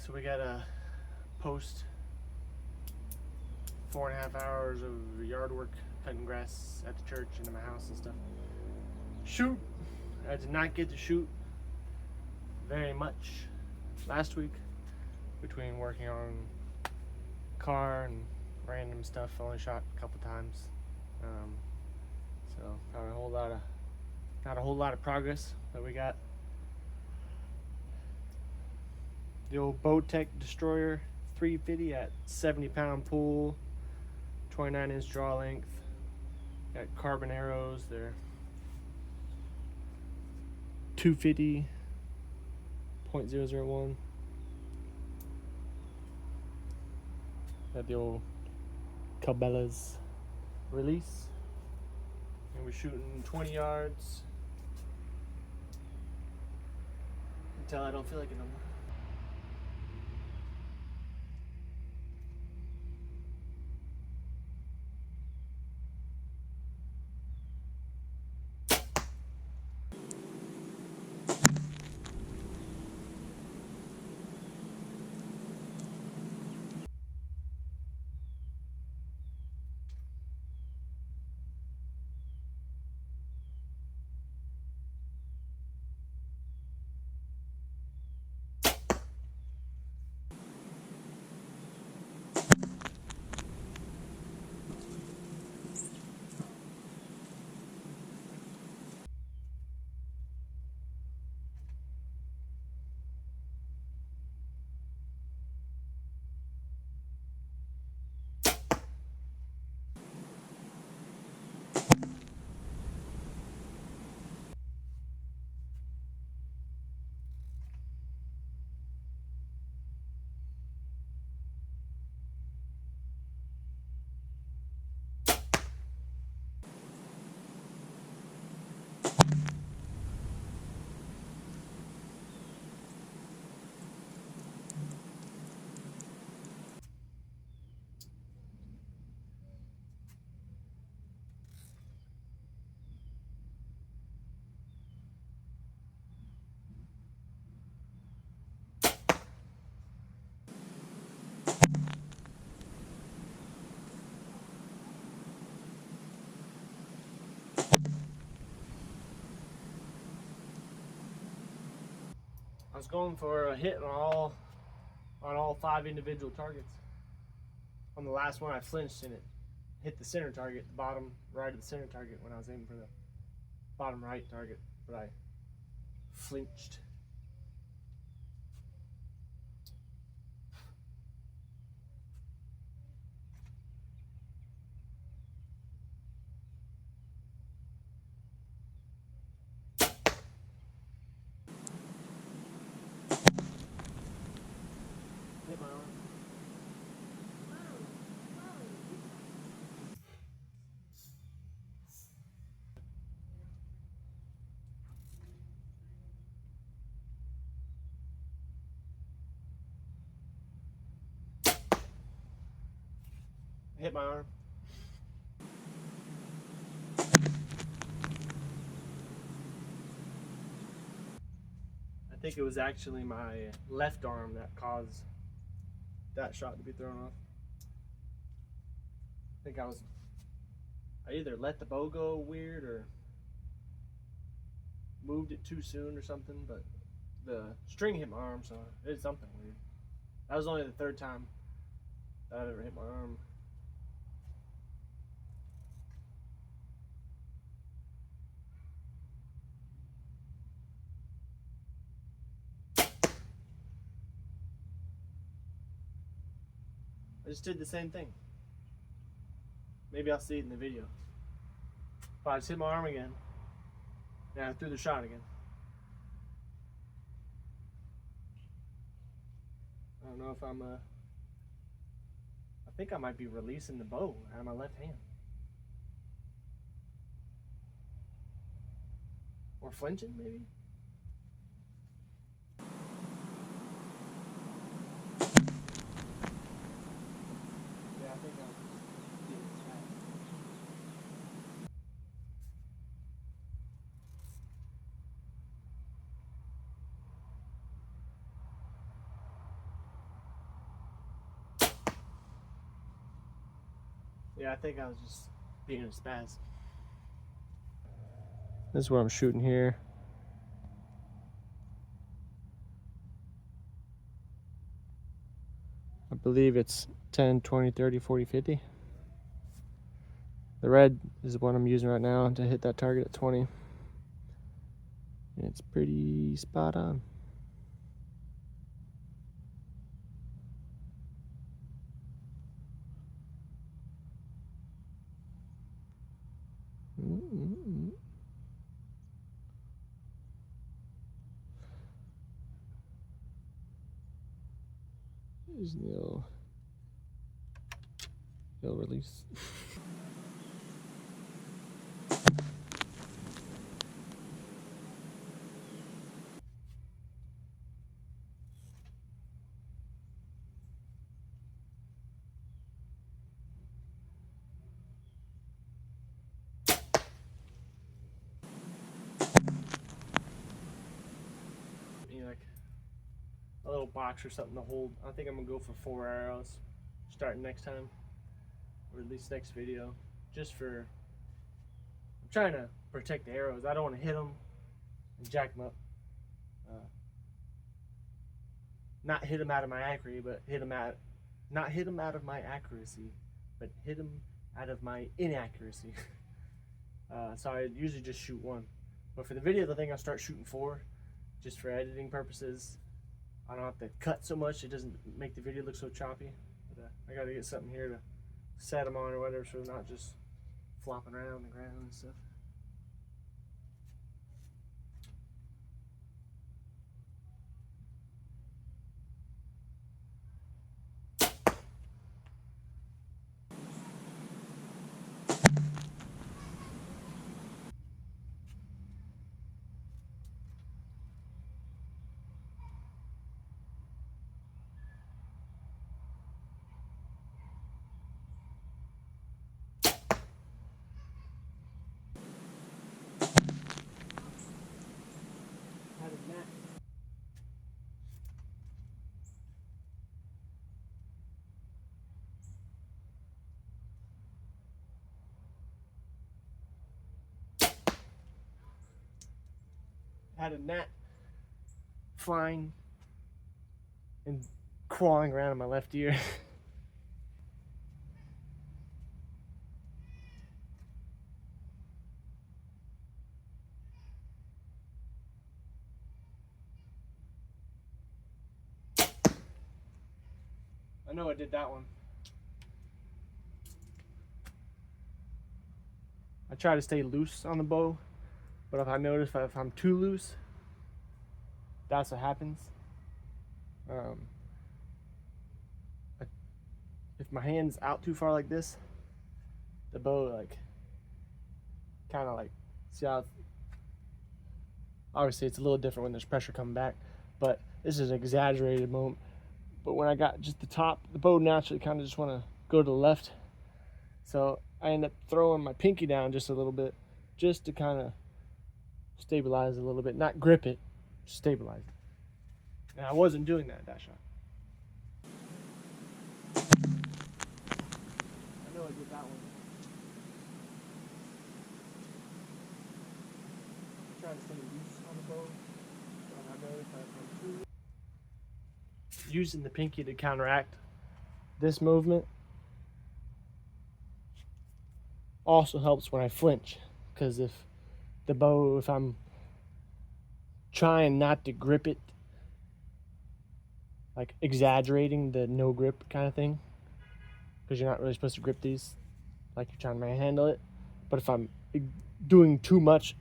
So we got to post 4.5 hours of yard work, cutting grass at the church and in my house and stuff. Shoot! I did not get to shoot very much last week between working on car and random stuff. I only shot a couple times. So probably not a whole lot of progress that we got. The old Bowtech Destroyer 350 at 70-pound pull, 29-inch draw length. Got carbon arrows. They're 250.001. Got the old Cabela's release. And we're shooting 20 yards until I don't feel like it no more. I was going for a hit on all 5 individual targets. On the last one, I flinched and it hit the center target, the bottom right of the center target when I was aiming for the bottom right target, but I flinched. Hit my arm. Hit my arm. I think it was actually my left arm that caused that shot to be thrown off. I think I either let the bow go weird or moved it too soon or something, but the string hit my arm, so it did something weird. That was only the 3rd time that I've ever hit my arm. I just did the same thing. Maybe I'll see it in the video. But I just hit my arm again. And I threw the shot again. I don't know if I think I might be releasing the bow out of my left hand. Or flinching, maybe? Yeah, I think I'm getting smacked. Yeah, I think I was just being a spaz. This is what I'm shooting here. I believe it's 10, 20, 30, 40, 50. The red is what I'm using right now to hit that target at 20. And it's pretty spot on. There's no release. Like a little box or something to hold. I think I'm gonna go for 4 arrows starting next time, or at least next video, just for, I'm trying to protect the arrows. I don't want to hit them and jack them up. Not hit them out of my accuracy, but not hit them out of my accuracy, but hit them out of my inaccuracy. So I usually just shoot 1, but for the video, I think I'll start shooting 4, just for editing purposes. I don't have to cut so much; it doesn't make the video look so choppy. But I gotta get something here to set them on or whatever, so they're not just flopping around the ground and stuff. Had a gnat flying and crawling around in my left ear. I know I did that one. I try to stay loose on the bow, but if I notice if I'm too loose, that's what happens. If my hand's out too far like this, the bow like kind of like, see how, obviously it's a little different when there's pressure coming back, but this is an exaggerated moment. But when I got just the top, the bow naturally kind of just want to go to the left, so I end up throwing my pinky down just a little bit, just to kind of stabilize a little bit, not grip it, stabilize it. And I wasn't doing that shot. I know I did that one. I'm trying to stay loose on the bow. I know if I'm using the pinky to counteract this movement also helps when I flinch, because if the bow, if I'm trying not to grip it, like exaggerating the no grip kind of thing, because you're not really supposed to grip these like you're trying to manhandle it, but if I'm doing too much,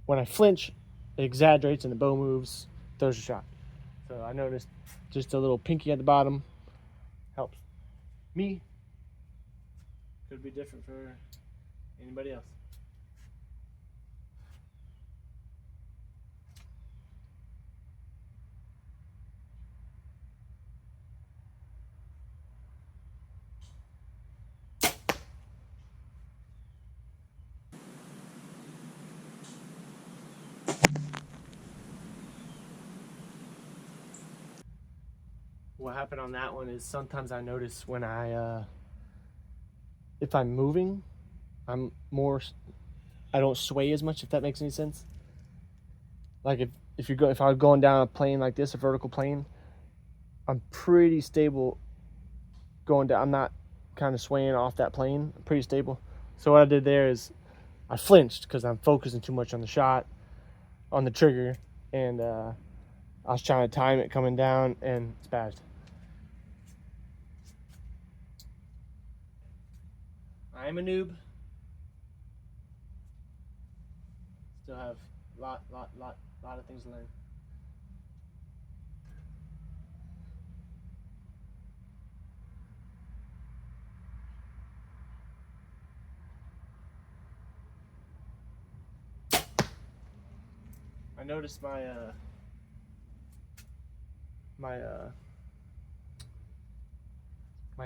when I flinch, it exaggerates and the bow moves, throws a shot. So I noticed just a little pinky at the bottom helps me. Could be different for anybody else. What happened on that one is sometimes I notice when I if I'm moving, I don't sway as much, if that makes any sense. Like if I was going down a plane like this, a vertical plane, I'm pretty stable going down. I'm not kind of swaying off that plane. I'm pretty stable. So what I did there is I flinched because I'm focusing too much on the shot, on the trigger, and I was trying to time it coming down and spazzed. I am a noob. Still have a lot of things to learn. I noticed my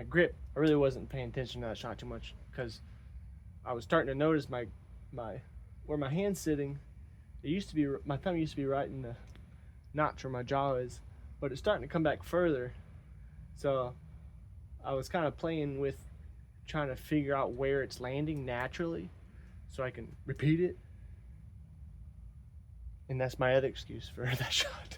grip. I really wasn't paying attention to that shot too much because I was starting to notice my where my hand's sitting. It used to be, my thumb used to be right in the notch where my jaw is, but it's starting to come back further. So I was kind of playing with trying to figure out where it's landing naturally so I can repeat it. And that's my other excuse for that shot.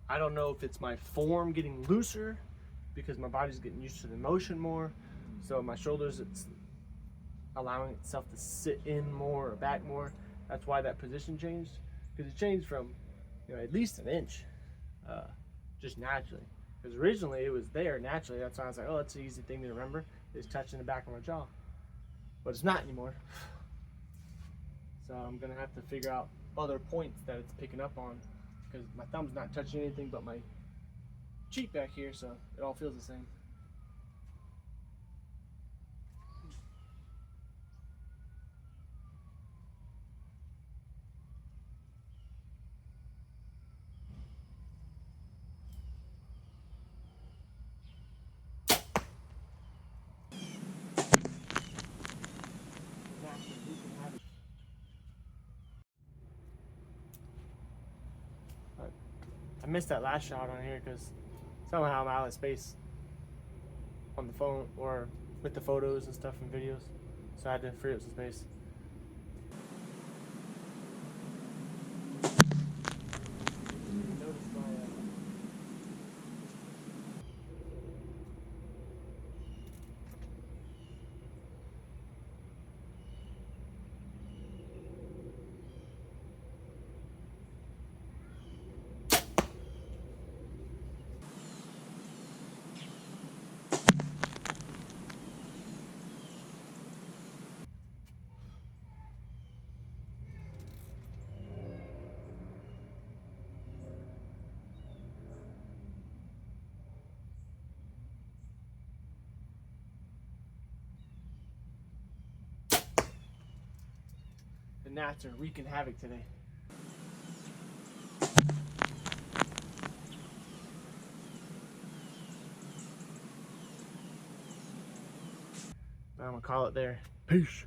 I don't know if it's my form getting looser because my body's getting used to the motion more. So my shoulders, it's allowing itself to sit in more or back more. That's why that position changed. Because it changed from, at least an inch, just naturally. Because originally it was there naturally. That's why I was like, oh, that's an easy thing to remember. It's touching the back of my jaw. But it's not anymore. So I'm gonna have to figure out other points that it's picking up on, because my thumb's not touching anything but my cheek back here, so it all feels the same. I missed that last shot on here because somehow I'm out of space on the phone or with the photos and stuff and videos, so I had to free up some space. The gnats are wreaking havoc today. I'm gonna call it there. Peace.